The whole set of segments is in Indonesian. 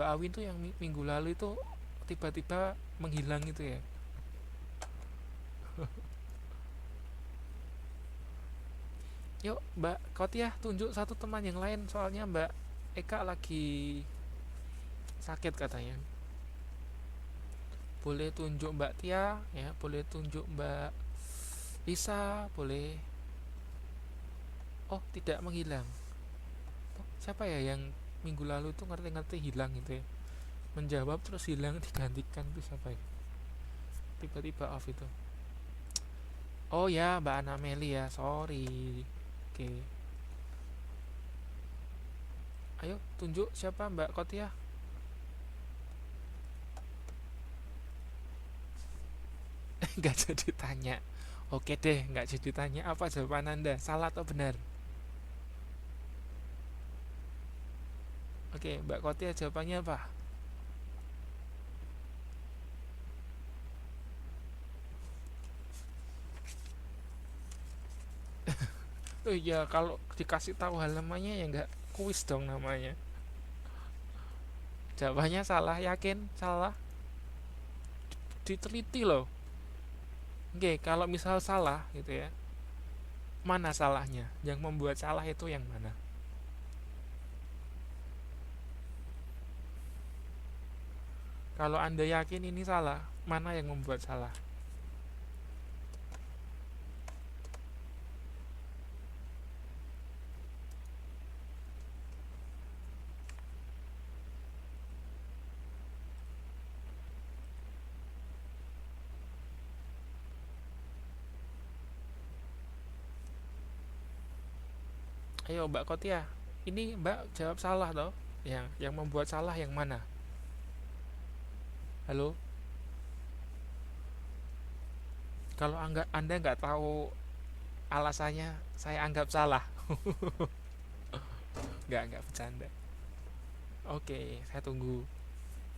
Mbak Awin tuh yang minggu lalu itu tiba-tiba menghilang itu ya. Yuk Mbak Kotiah tunjuk satu teman yang lain, soalnya Mbak Eka lagi sakit katanya. Boleh tunjuk Mbak Tia ya, boleh tunjuk Mbak Lisa, boleh. Oh, tidak menghilang. Oh, siapa ya yang minggu lalu tuh ngerti-ngerti hilang gitu ya, menjawab terus hilang digantikan, itu siapa ya, tiba-tiba off itu. Oh ya, Mbak Ana Meli ya, sorry. Oke, ayo tunjuk siapa Mbak Kotia. Nggak jadi tanya. Oke deh, nggak jadi tanya. Apa jawaban Anda, salah atau benar? Oke, Mbak Kotia jawabannya apa? Oh iya, kalau dikasih tahu halamannya ya nggak kuis dong namanya. Jawabannya salah, yakin salah? Diteliti loh. Oke, kalau misal salah gitu ya, mana salahnya? Yang membuat salah itu yang mana? Kalau Anda yakin ini salah, mana yang membuat salah? Ayo Mbak Kotia, ini Mbak jawab salah toh. Yang membuat salah yang mana? Halo? Kalau Anda nggak tahu alasannya, saya anggap salah. Nggak bercanda. Oke, saya tunggu.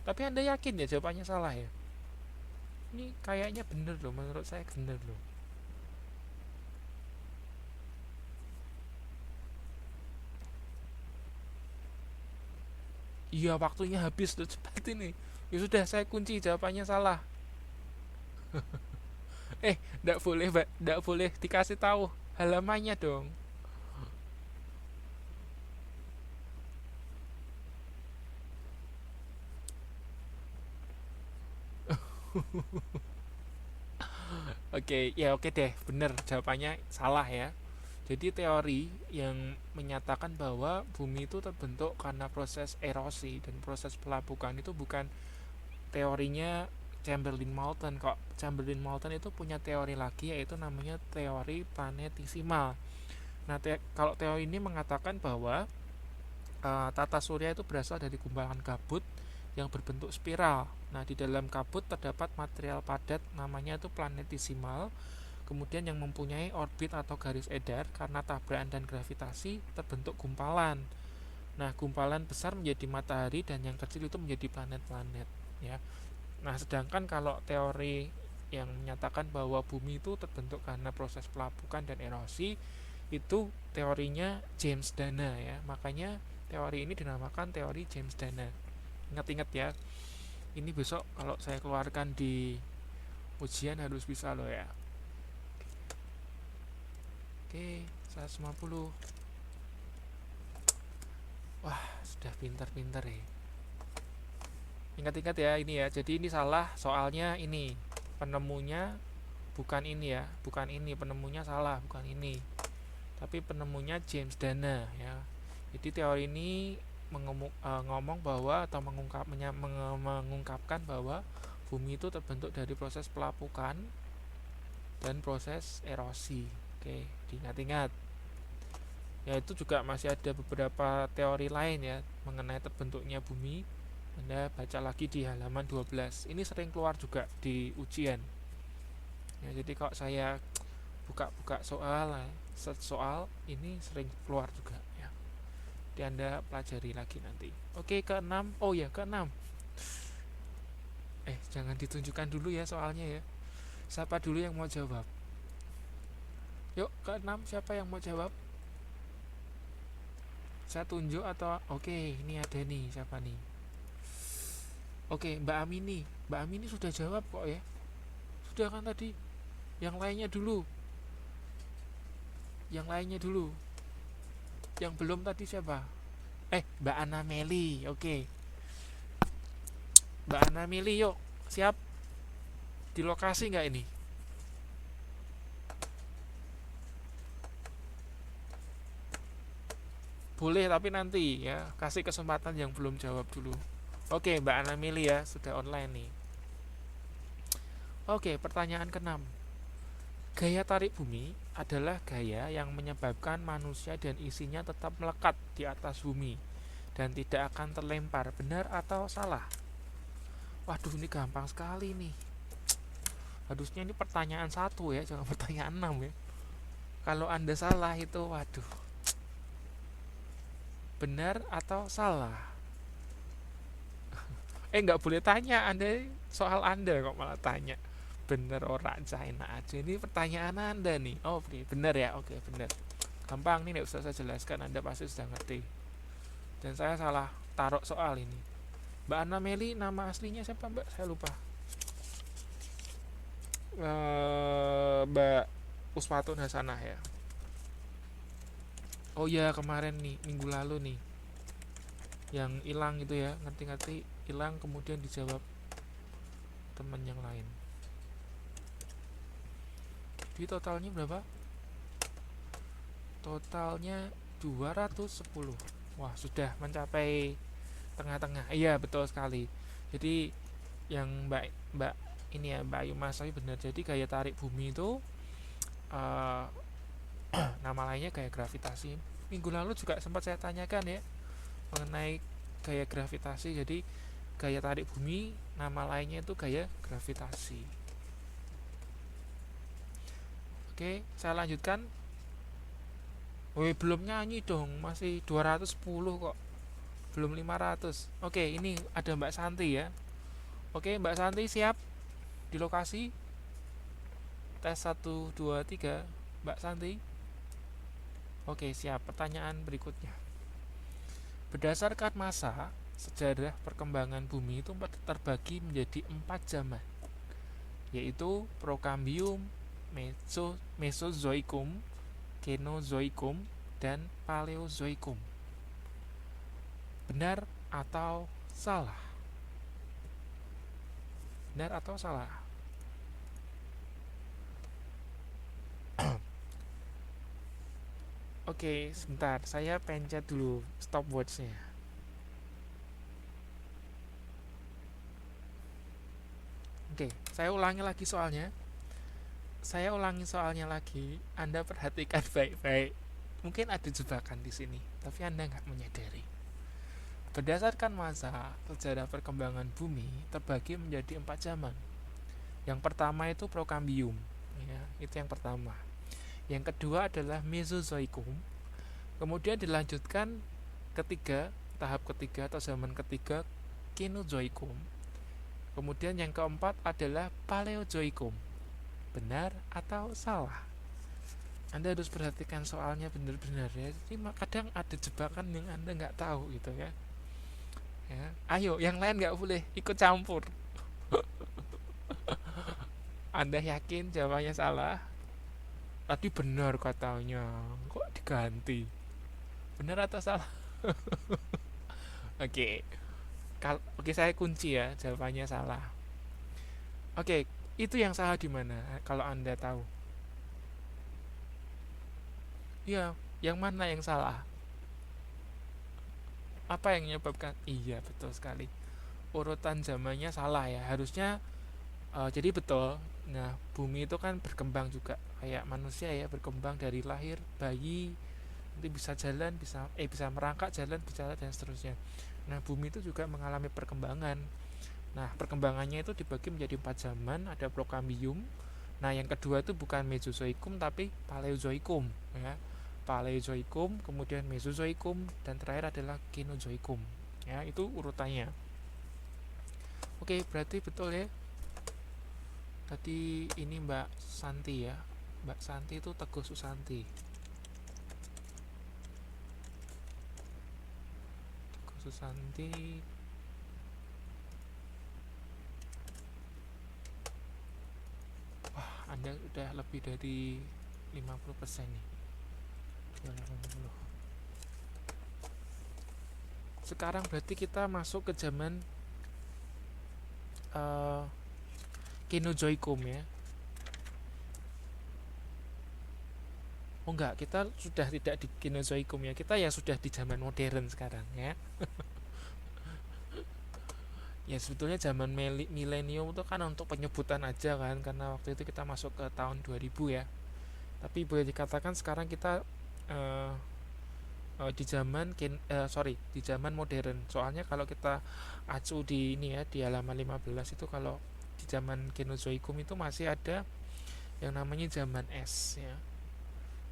Tapi Anda yakin ya jawabannya salah ya? Ini kayaknya bener loh, menurut saya bener loh. Iya, waktunya habis tuh, cepat ini. Ya sudah, saya kunci jawabannya salah. Nggak boleh, Mbak. Nggak boleh dikasih tahu halamannya dong. Oke, ya oke deh, bener jawabannya salah ya. Jadi teori yang menyatakan bahwa bumi itu terbentuk karena proses erosi dan proses pelapukan itu bukan teorinya Chamberlain-Moulton kok. Chamberlain-Moulton itu punya teori lagi, yaitu namanya teori planetesimal. Nah, kalau teori ini mengatakan bahwa tata surya itu berasal dari gumpalan kabut yang berbentuk spiral. Nah, di dalam kabut terdapat material padat namanya itu planetesimal, kemudian yang mempunyai orbit atau garis edar karena tabrakan dan gravitasi terbentuk gumpalan. Nah, gumpalan besar menjadi matahari dan yang kecil itu menjadi planet-planet ya. Nah, sedangkan kalau teori yang menyatakan bahwa bumi itu terbentuk karena proses pelapukan dan erosi, itu teorinya James Dana ya. Makanya teori ini dinamakan teori James Dana. Ingat-ingat ya. Ini besok kalau saya keluarkan di ujian harus bisa loh ya. Oke, 150. Wah, sudah pintar-pintar ya. Ingat-ingat ya ini ya. Jadi ini salah soalnya ini. Penemunya bukan ini ya, bukan ini penemunya, salah, bukan ini. Tapi penemunya James Dana ya. Jadi teori ini ngomong bahwa atau mengungkapkan bahwa bumi itu terbentuk dari proses pelapukan dan proses erosi. Oke, diingat-ingat. Ya, itu juga masih ada beberapa teori lain ya mengenai terbentuknya bumi. Anda baca lagi di halaman 12. Ini sering keluar juga di ujian. Ya, jadi kalau saya buka-buka soal, set soal, ini sering keluar juga ya. Jadi Anda pelajari lagi nanti. Oke, ke-6. Oh ya, ke-6. Jangan ditunjukkan dulu ya soalnya ya. Siapa dulu yang mau jawab? Yuk, ke-6 siapa yang mau jawab? Saya tunjuk atau oke, ini ada nih, siapa nih? Oke, Mbak Amini sudah jawab kok ya. Sudah kan tadi. Yang lainnya dulu. Yang lainnya dulu. Yang belum tadi siapa? Mbak Ana Meli. Oke. Mbak Ana Meli yuk. Siap di lokasi nggak ini? Boleh tapi nanti ya. Kasih kesempatan yang belum jawab dulu. Oke, Mbak Ana Meli ya. Sudah online nih. Oke, pertanyaan keenam. Gaya tarik bumi adalah gaya yang menyebabkan manusia dan isinya tetap melekat di atas bumi dan tidak akan terlempar. Benar atau salah? Waduh, ini gampang sekali nih. Harusnya ini pertanyaan 1 ya, jangan pertanyaan 6 ya. Kalau Anda salah itu waduh. Benar atau salah? Nggak boleh tanya Anda soal Anda kok malah tanya. Bener orang China aja. Ini pertanyaan Anda nih. Oh, oke, bener ya. Oke, bener. Gampang nih, nggak usah saya jelaskan. Anda pasti sudah ngerti. Dan saya salah taruh soal ini. Mbak Ana Meli, nama aslinya siapa Mbak? Saya lupa. Mbak Uswatun Hasanah ya. Oh iya, kemarin nih, minggu lalu nih, yang hilang itu ya, ngerti-ngerti hilang kemudian dijawab teman yang lain. Jadi totalnya berapa? Totalnya 210. Wah, sudah mencapai tengah-tengah. Iya, betul sekali. Jadi yang Mbak ini ya, Mbak Ayu Mas benar. Jadi gaya tarik bumi itu uh, nama lainnya gaya gravitasi. Minggu lalu juga sempat saya tanyakan ya mengenai gaya gravitasi. Jadi gaya tarik bumi nama lainnya itu gaya gravitasi. Oke, saya lanjutkan. Woi, belum nyanyi dong, masih 210 kok. Belum 500. Oke, ini ada Mbak Santi ya. Oke, Mbak Santi siap di lokasi. Tes 1 2 3. Mbak Santi. Oke, siap. Pertanyaan berikutnya. Berdasarkan masa, sejarah perkembangan bumi itu terbagi menjadi 4 zaman, yaitu Prokambium, Mesozoikum, Kenozoikum, dan Paleozoikum. Benar atau salah? Benar atau salah? Oke, sebentar. Saya pencet dulu stopwatch-nya. Oke, saya ulangi lagi soalnya. Anda perhatikan baik-baik. Mungkin ada jebakan di sini, tapi Anda nggak menyadari. Berdasarkan masa, sejarah perkembangan bumi terbagi menjadi 4 zaman. Yang pertama itu Prokambium, ya, itu yang pertama. Yang kedua adalah Mesozoikum. Kemudian dilanjutkan tahap ketiga atau zaman ketiga, Kenozoikum. Kemudian yang keempat adalah Paleozoikum. Benar atau salah? Anda harus perhatikan soalnya benar-benar ya. Jadi kadang ada jebakan yang Anda nggak tahu gitu ya. Ayo, yang lain nggak boleh ikut campur. Anda yakin jawabannya salah? Tadi benar katanya, kok diganti? Benar atau salah? Oke, oke, saya kunci ya, jawabannya salah. Oke, itu yang salah di mana? Kalau Anda tahu? Iya, yang mana yang salah? Apa yang menyebabkan? Iya, betul sekali. Urutan zamannya salah ya. Harusnya jadi betul. Nah, bumi itu kan berkembang juga kayak manusia ya, berkembang dari lahir bayi, nanti bisa jalan, bisa merangkak, jalan, bicara dan seterusnya. Nah, bumi itu juga mengalami perkembangan. Nah, perkembangannya itu dibagi menjadi 4 zaman, ada Prokambium. Nah, yang kedua itu bukan Mesozoikum tapi Paleozoikum ya. Paleozoikum, kemudian Mesozoikum, dan terakhir adalah Kenozoikum. Ya, itu urutannya. Oke, berarti betul ya. Tadi ini Mbak Santi ya. Mbak Santi itu Teguh Susanti. Teguh Susanti. Anda udah lebih dari 50% nih. 280. Sekarang berarti kita masuk ke zaman uh, Kenozoikum ya. Oh enggak, kita sudah tidak di Kenozoikum ya. Kita ya sudah di zaman modern sekarang ya. Ya sebetulnya zaman milenium itu kan untuk penyebutan aja kan, karena waktu itu kita masuk ke tahun 2000 ya. Tapi boleh dikatakan sekarang kita uh, di zaman di zaman modern. Soalnya kalau kita acu di ini ya, di halaman 15 itu, kalau di zaman Kenozoikum itu masih ada yang namanya zaman es ya.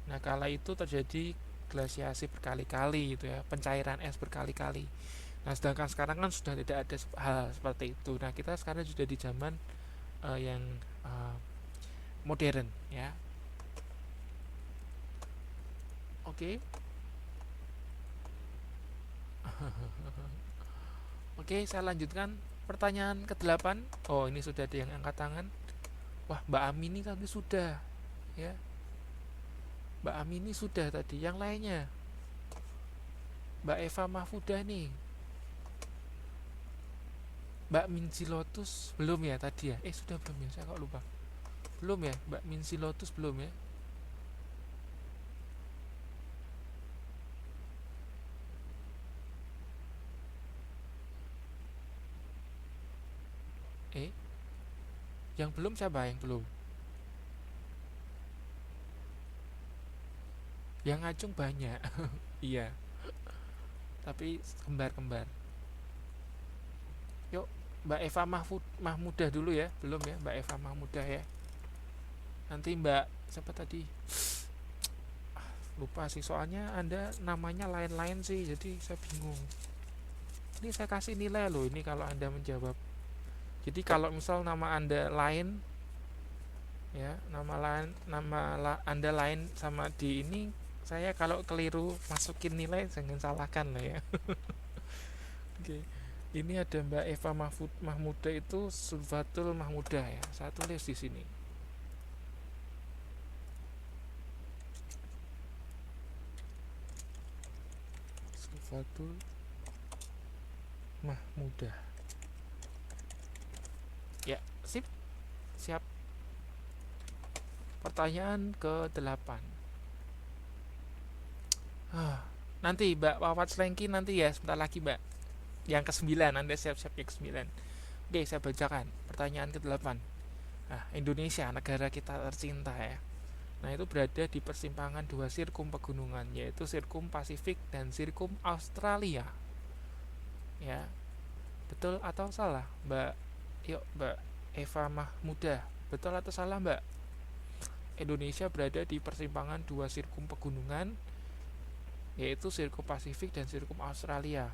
Nah, kala itu terjadi glasiasi berkali-kali gitu ya, pencairan es berkali-kali. Nah, sedangkan sekarang kan sudah tidak ada hal seperti itu. Nah, kita sekarang sudah di zaman yang modern ya. Oke. Oke, saya lanjutkan pertanyaan ke-8. Oh, ini sudah ada yang angkat tangan. Wah, Mbak Amini tadi sudah ya. Mbak Amini sudah tadi. Yang lainnya, Mbak Eva Mahfudah nih. Mbak Minci Lotus belum ya tadi ya? Sudah belum ya? Saya kok lupa. Belum ya? Mbak Minci Lotus belum ya? Yang belum siapa yang belum? Yang ngacung banyak. Iya, tapi kembar-kembar. Yuk, Mbak Eva Mahmudah dulu ya. Belum ya, Mbak Eva Mahmudah ya. Nanti Mbak siapa tadi? Lupa sih, soalnya Anda namanya lain-lain sih, jadi saya bingung. Ini saya kasih nilai loh ini kalau Anda menjawab. Jadi kalau misal nama Anda lain ya, Anda lain sama di ini, saya kalau keliru masukin nilai jangan salahkan lah ya. Oke. Ini ada Mbak Eva Mahmudah itu Sulfatul Mahmudah ya. Saya tulis di sini. Sulfatul Mahmudah. Ya, sip. Siap. Pertanyaan ke-8. Nanti Mbak Wawat Slengki nanti ya, sebentar lagi Mbak. Yang ke-9, Anda siap-siap yang ke-9. Oke, saya bacakan pertanyaan ke-8. Nah, Indonesia, negara kita tercinta ya. Nah, itu berada di persimpangan dua sirkum pegunungan, yaitu sirkum Pasifik dan sirkum Australia. Ya, betul atau salah, Mbak? Yuk, Mbak Eva Mahmudah, betul atau salah, Mbak? Indonesia berada di persimpangan dua sirkum pegunungan, yaitu sirkum Pasifik dan sirkum Australia.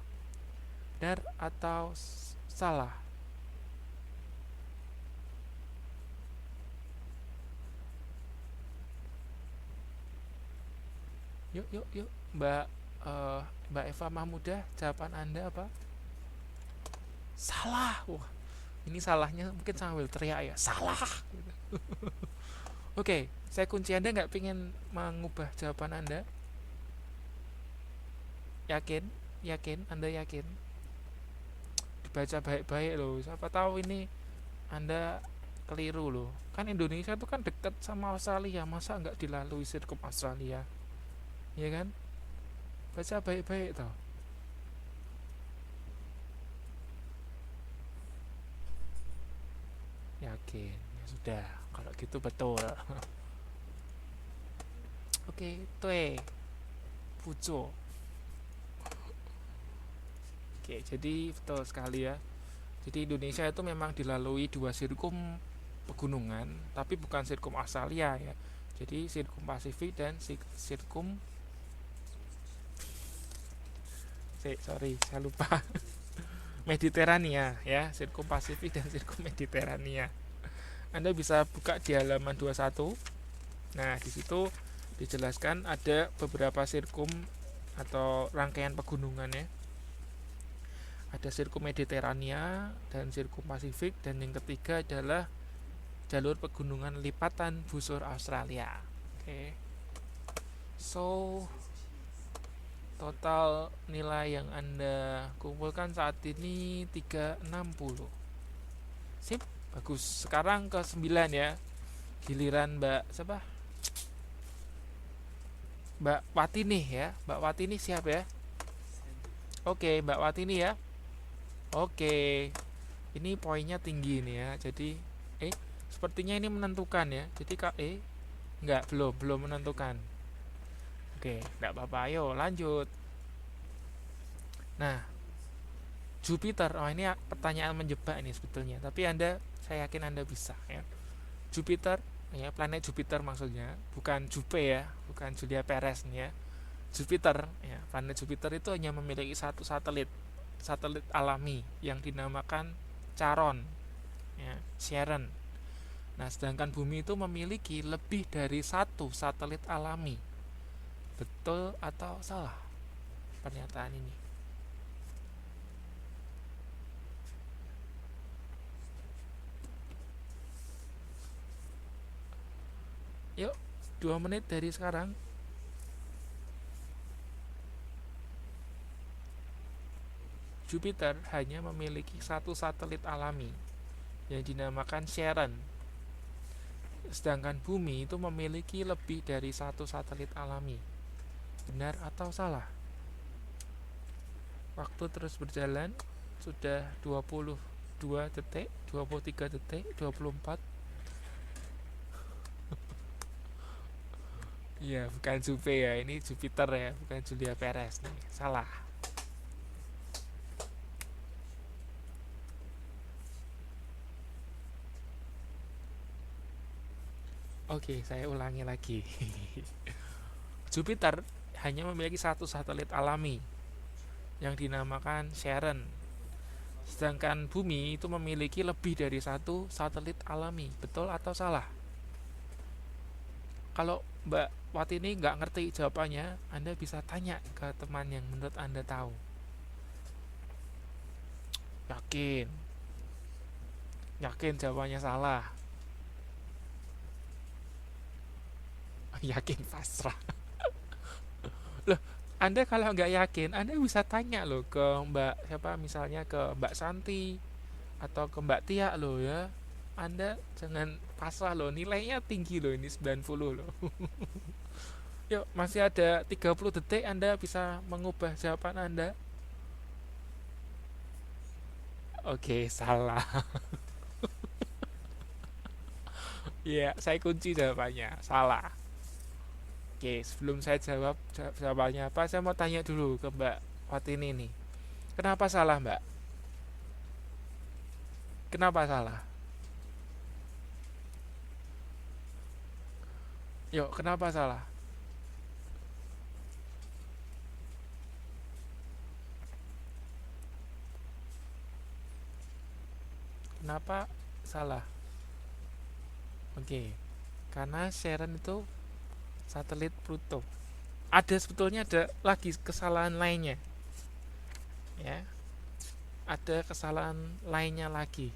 Benar atau salah? Yuk, Mbak Eva Mahmudah, jawaban Anda apa? Salah. Wah, ini salahnya mungkin sambil teriak ya, salah. Oke, saya kunci Anda, nggak pengen mengubah jawaban Anda? Yakin? Anda yakin? Dibaca baik-baik loh, siapa tahu ini Anda keliru loh. Kan Indonesia itu kan dekat sama Australia, masa nggak dilalui sirkum Australia? Ya kan? Baca baik-baik toh. Yakin? Ya sudah, kalau gitu betul. Oke, tue Puco. Oke, jadi betul sekali ya. Jadi Indonesia itu memang dilalui dua sirkum pegunungan, tapi bukan sirkum Australia ya. Jadi sirkum Pasifik dan sirkum saya lupa. Mediterania ya, sirkum Pasifik dan sirkum Mediterania. Anda bisa buka di halaman 21. Nah, di situ dijelaskan ada beberapa sirkum atau rangkaian pegunungan ya. Ada sirkum Mediterania dan sirkum Pasifik, dan yang ketiga adalah jalur pegunungan lipatan busur Australia. Oke. So, total nilai yang Anda kumpulkan saat ini 360. Sip, bagus. Sekarang ke 9 ya. Giliran Mbak siapa? Mbak Wati nih ya. Mbak Wati nih siap ya? Oke, Mbak Wati nih ya. Oke. Ini poinnya tinggi nih ya. Jadi sepertinya ini menentukan ya. Jadi enggak, belum menentukan. Oke, enggak apa-apa. Ayo lanjut. Nah, Jupiter. Oh, ini pertanyaan menjebak ini sebetulnya. Tapi saya yakin Anda bisa ya. Jupiter, ya planet Jupiter maksudnya, bukan Jupe ya, bukan Julia Perez nih ya. Jupiter, ya planet Jupiter itu hanya memiliki satu satelit alami yang dinamakan Charon, ya, Charon. Nah, sedangkan Bumi itu memiliki lebih dari satu satelit alami. Betul atau salah pernyataan ini? Yuk, 2 menit dari sekarang. Jupiter hanya memiliki satu satelit alami yang dinamakan Charon. Sedangkan Bumi itu memiliki lebih dari satu satelit alami. Benar atau salah? Waktu terus berjalan. Sudah 22 detik, 23 detik, 24. Iya, bukan Jupe ya, ini Jupiter ya, bukan Julia Perez nih. Salah. Oke, saya ulangi lagi. Jupiter hanya memiliki satu satelit alami yang dinamakan Charon. Sedangkan Bumi itu memiliki lebih dari satu satelit alami. Betul atau salah? Kalau Mbak Wati ini nggak ngerti jawabannya, Anda bisa tanya ke teman yang menurut Anda tahu. Yakin? Yakin jawabannya salah? Yakin pasrah. Loh, Anda kalau nggak yakin, Anda bisa tanya loh ke Mbak siapa, misalnya ke Mbak Santi atau ke Mbak Tia loh ya. Anda jangan pasrah loh, nilainya tinggi loh, ini 90 loh. Yuk, masih ada 30 detik, Anda bisa mengubah jawaban Anda. Oke, salah. Iya, saya kunci jawabannya. Salah. Oke, sebelum saya jawab jawabannya apa, saya mau tanya dulu ke Mbak Watini nih. Kenapa salah, Mbak? Kenapa salah? Yuk, kenapa salah? Kenapa salah? Oke, karena Sharon itu satelit Pluto. Sebetulnya ada lagi kesalahan lainnya. Ya, ada kesalahan lainnya lagi.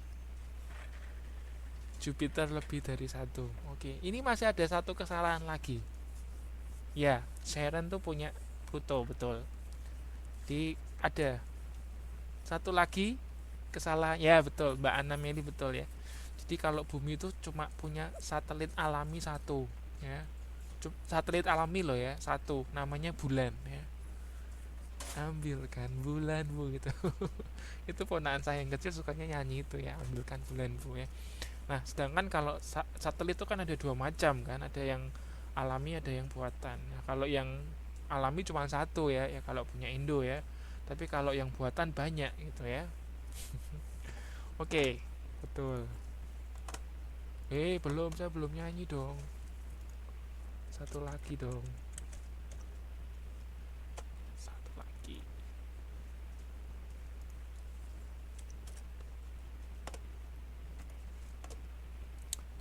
Jupiter lebih dari satu. Oke, ini masih ada satu kesalahan lagi. Ya, Sharon tuh punya Pluto, betul. Jadi ada satu lagi kesalahan. Ya, betul, Mbak Ana Meli, betul ya. Jadi kalau Bumi itu cuma punya satelit alami satu, ya. Satelit alami loh ya, satu, namanya bulan ya. Ambilkan bulanmu gitu. Itu ponakan saya yang kecil sukanya nyanyi itu ya, ambilkan bulanmu ya. Nah, sedangkan kalau satelit itu kan ada dua macam kan, ada yang alami, ada yang buatan. Nah, kalau yang alami cuma satu ya, ya kalau punya Indo ya. Tapi kalau yang buatan banyak gitu ya. Oke, betul. Saya belum nyanyi dong. Satu lagi dong. Satu lagi.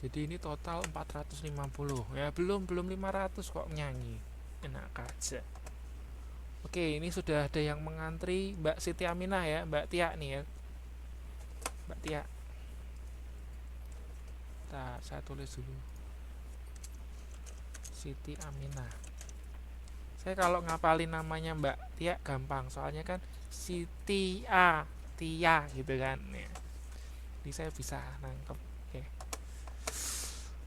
Jadi ini total 450. Ya, belum 500 kok nyanyi. Enak aja. Oke, ini sudah ada yang mengantri, Mbak Siti Aminah ya, Mbak Tia nih ya. Mbak Tia. saya tulis dulu. Siti Aminah. Saya kalau ngapalin namanya Mbak Tia gampang, soalnya kan Siti A Tia gitu kan ya. Jadi saya bisa nangkep.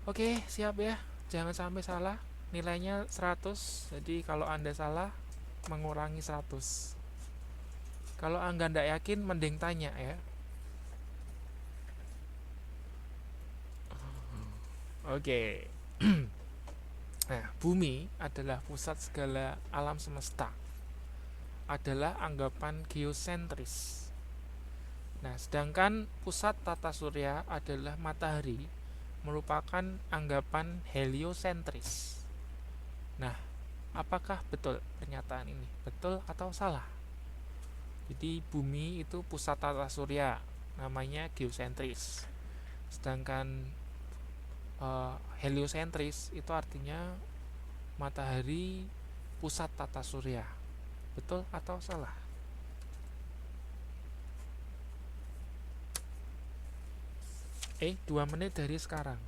Oke, siap ya. Jangan sampai salah. Nilainya 100. Jadi kalau Anda salah mengurangi 100. Kalau Anda tidak yakin mending tanya ya. Oke. Nah, bumi adalah pusat segala alam semesta. Adalah anggapan geosentris. Nah, sedangkan pusat tata surya adalah matahari, merupakan anggapan heliosentris. Nah, apakah betul pernyataan ini? Betul atau salah? Jadi bumi itu pusat tata surya, namanya geosentris. Sedangkan heliosentris itu artinya matahari pusat tata surya. Betul atau salah? 2 menit dari sekarang.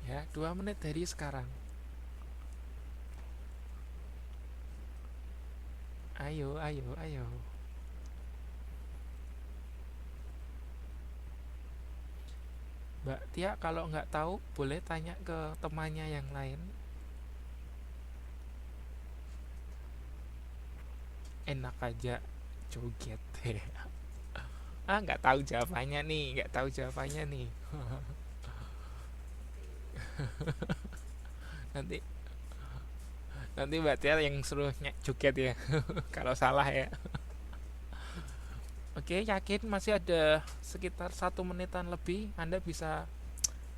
Ya, 2 menit dari sekarang. Ayo. Mbak Tia kalau nggak tahu boleh tanya ke temannya yang lain. Enak aja joget. Nggak tahu jawabannya nih. nanti nanti Mbak Tia yang suruh joget ya. Kalau salah ya. Oke, yakin masih ada sekitar 1 menitan lebih. Anda bisa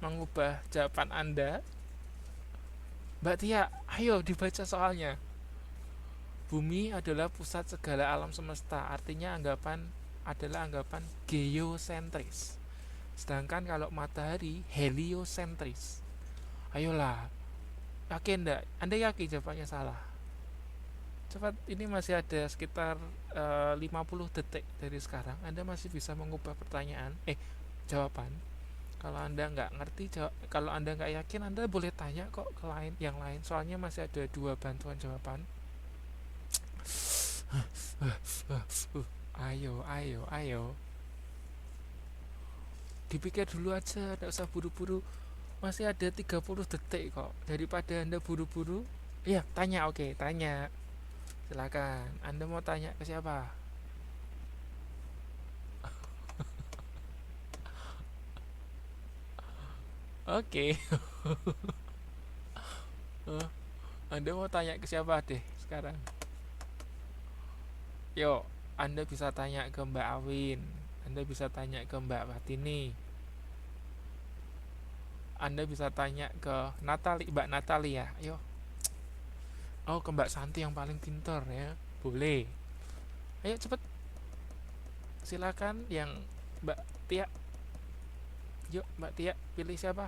mengubah jawaban Anda. Mbak Tia, ayo dibaca soalnya. Bumi adalah pusat segala alam semesta. Artinya adalah anggapan geosentris. Sedangkan kalau matahari heliosentris. Ayolah, yakin enggak? Anda yakin jawabannya salah? Cepat, ini masih ada sekitar 50 detik dari sekarang. Anda masih bisa mengubah jawaban. Kalau Anda nggak ngerti, kalau Anda nggak yakin, Anda boleh tanya kok ke yang lain. Soalnya masih ada 2 bantuan jawaban. Ayo. Dipikir dulu aja, tidak usah buru-buru. Masih ada 30 detik kok. Daripada Anda buru-buru. Iya, tanya, oke, tanya. Silakan. Anda mau tanya ke siapa? Oke. Anda mau tanya ke siapa deh sekarang? Yuk, Anda bisa tanya ke Mbak Awin. Anda bisa tanya ke Mbak Fatini. Anda bisa tanya ke Mbak Natali ya. Yuk. Oh, ke Mbak Santi yang paling pintar ya. Boleh. Ayo cepet. Silakan yang Mbak Tia. Yuk, Mbak Tia, pilih siapa?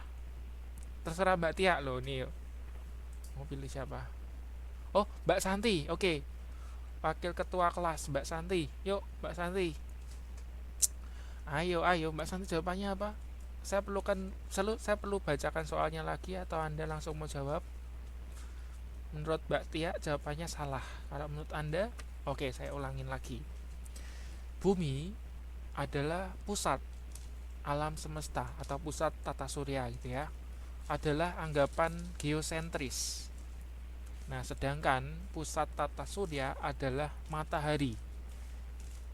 Terserah Mbak Tia loh nih. Yuk. Mau pilih siapa? Oh, Mbak Santi. Oke. Wakil ketua kelas Mbak Santi. Yuk, Mbak Santi. Ayo, Mbak Santi jawabannya apa? Saya perlu bacakan soalnya lagi atau Anda langsung mau jawab? Menurut Mbak Tia jawabannya salah. Kalau menurut Anda, oke, saya ulangin lagi. Bumi adalah pusat alam semesta atau pusat tata surya gitu ya. Adalah anggapan geosentris. Nah, sedangkan pusat tata surya adalah matahari.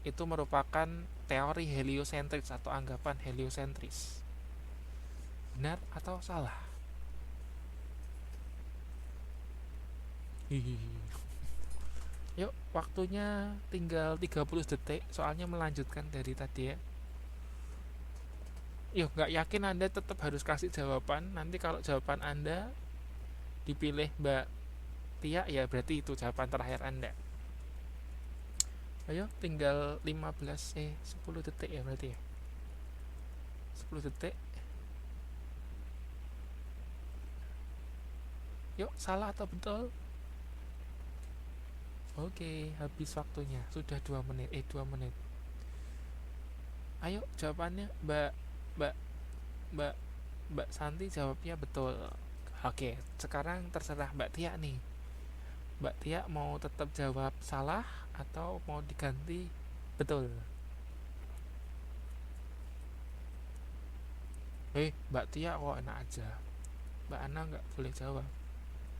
Itu merupakan teori heliosentris atau anggapan heliosentris. Benar atau salah? Yuk, waktunya tinggal 30 detik. Soalnya melanjutkan dari tadi ya. Yuk, gak yakin Anda tetap harus kasih jawaban. Nanti kalau jawaban Anda dipilih Mbak Tia, ya berarti itu jawaban terakhir Anda. Ayo, tinggal 10 detik ya berarti ya. 10 detik. Yuk, salah atau betul? Oke, habis waktunya. Sudah 2 menit. 2 menit. Ayo, jawabannya Mbak Mbak Mbak Santi jawabnya betul. Oke, sekarang terserah Mbak Tia nih. Mbak Tia mau tetap jawab salah atau mau diganti betul? Mbak Tia kok enak aja. Mbak Ana nggak boleh jawab.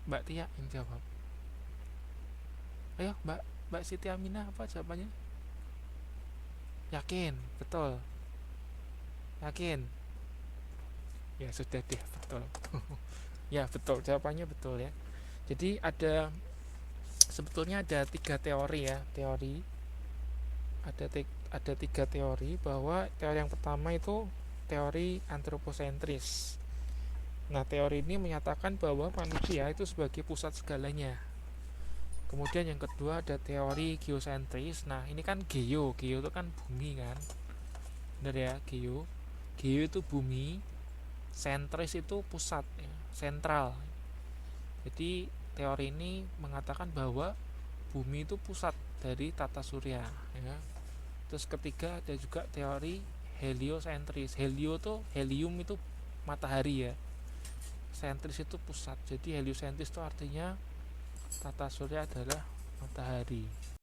Mbak Tia yang jawab. Ayo Mbak Mbak Siti Aminah apa jawabannya? Yakin? Betul? Yakin? Ya sudah deh, betul. Ya betul, jawabannya betul ya. Jadi sebetulnya ada tiga teori ya, ada tiga teori. Bahwa teori yang pertama itu teori antroposentris. Nah, teori ini menyatakan bahwa manusia itu sebagai pusat segalanya. Kemudian yang kedua ada teori geosentris. Nah, ini kan geo itu kan bumi kan, bener ya, geo itu bumi, sentris itu pusat ya, sentral. Jadi teori ini mengatakan bahwa bumi itu pusat dari tata surya ya. Terus ketiga ada juga teori heliosentris. Helium itu matahari ya, sentris itu pusat. Jadi heliosentris itu artinya tata surya adalah matahari.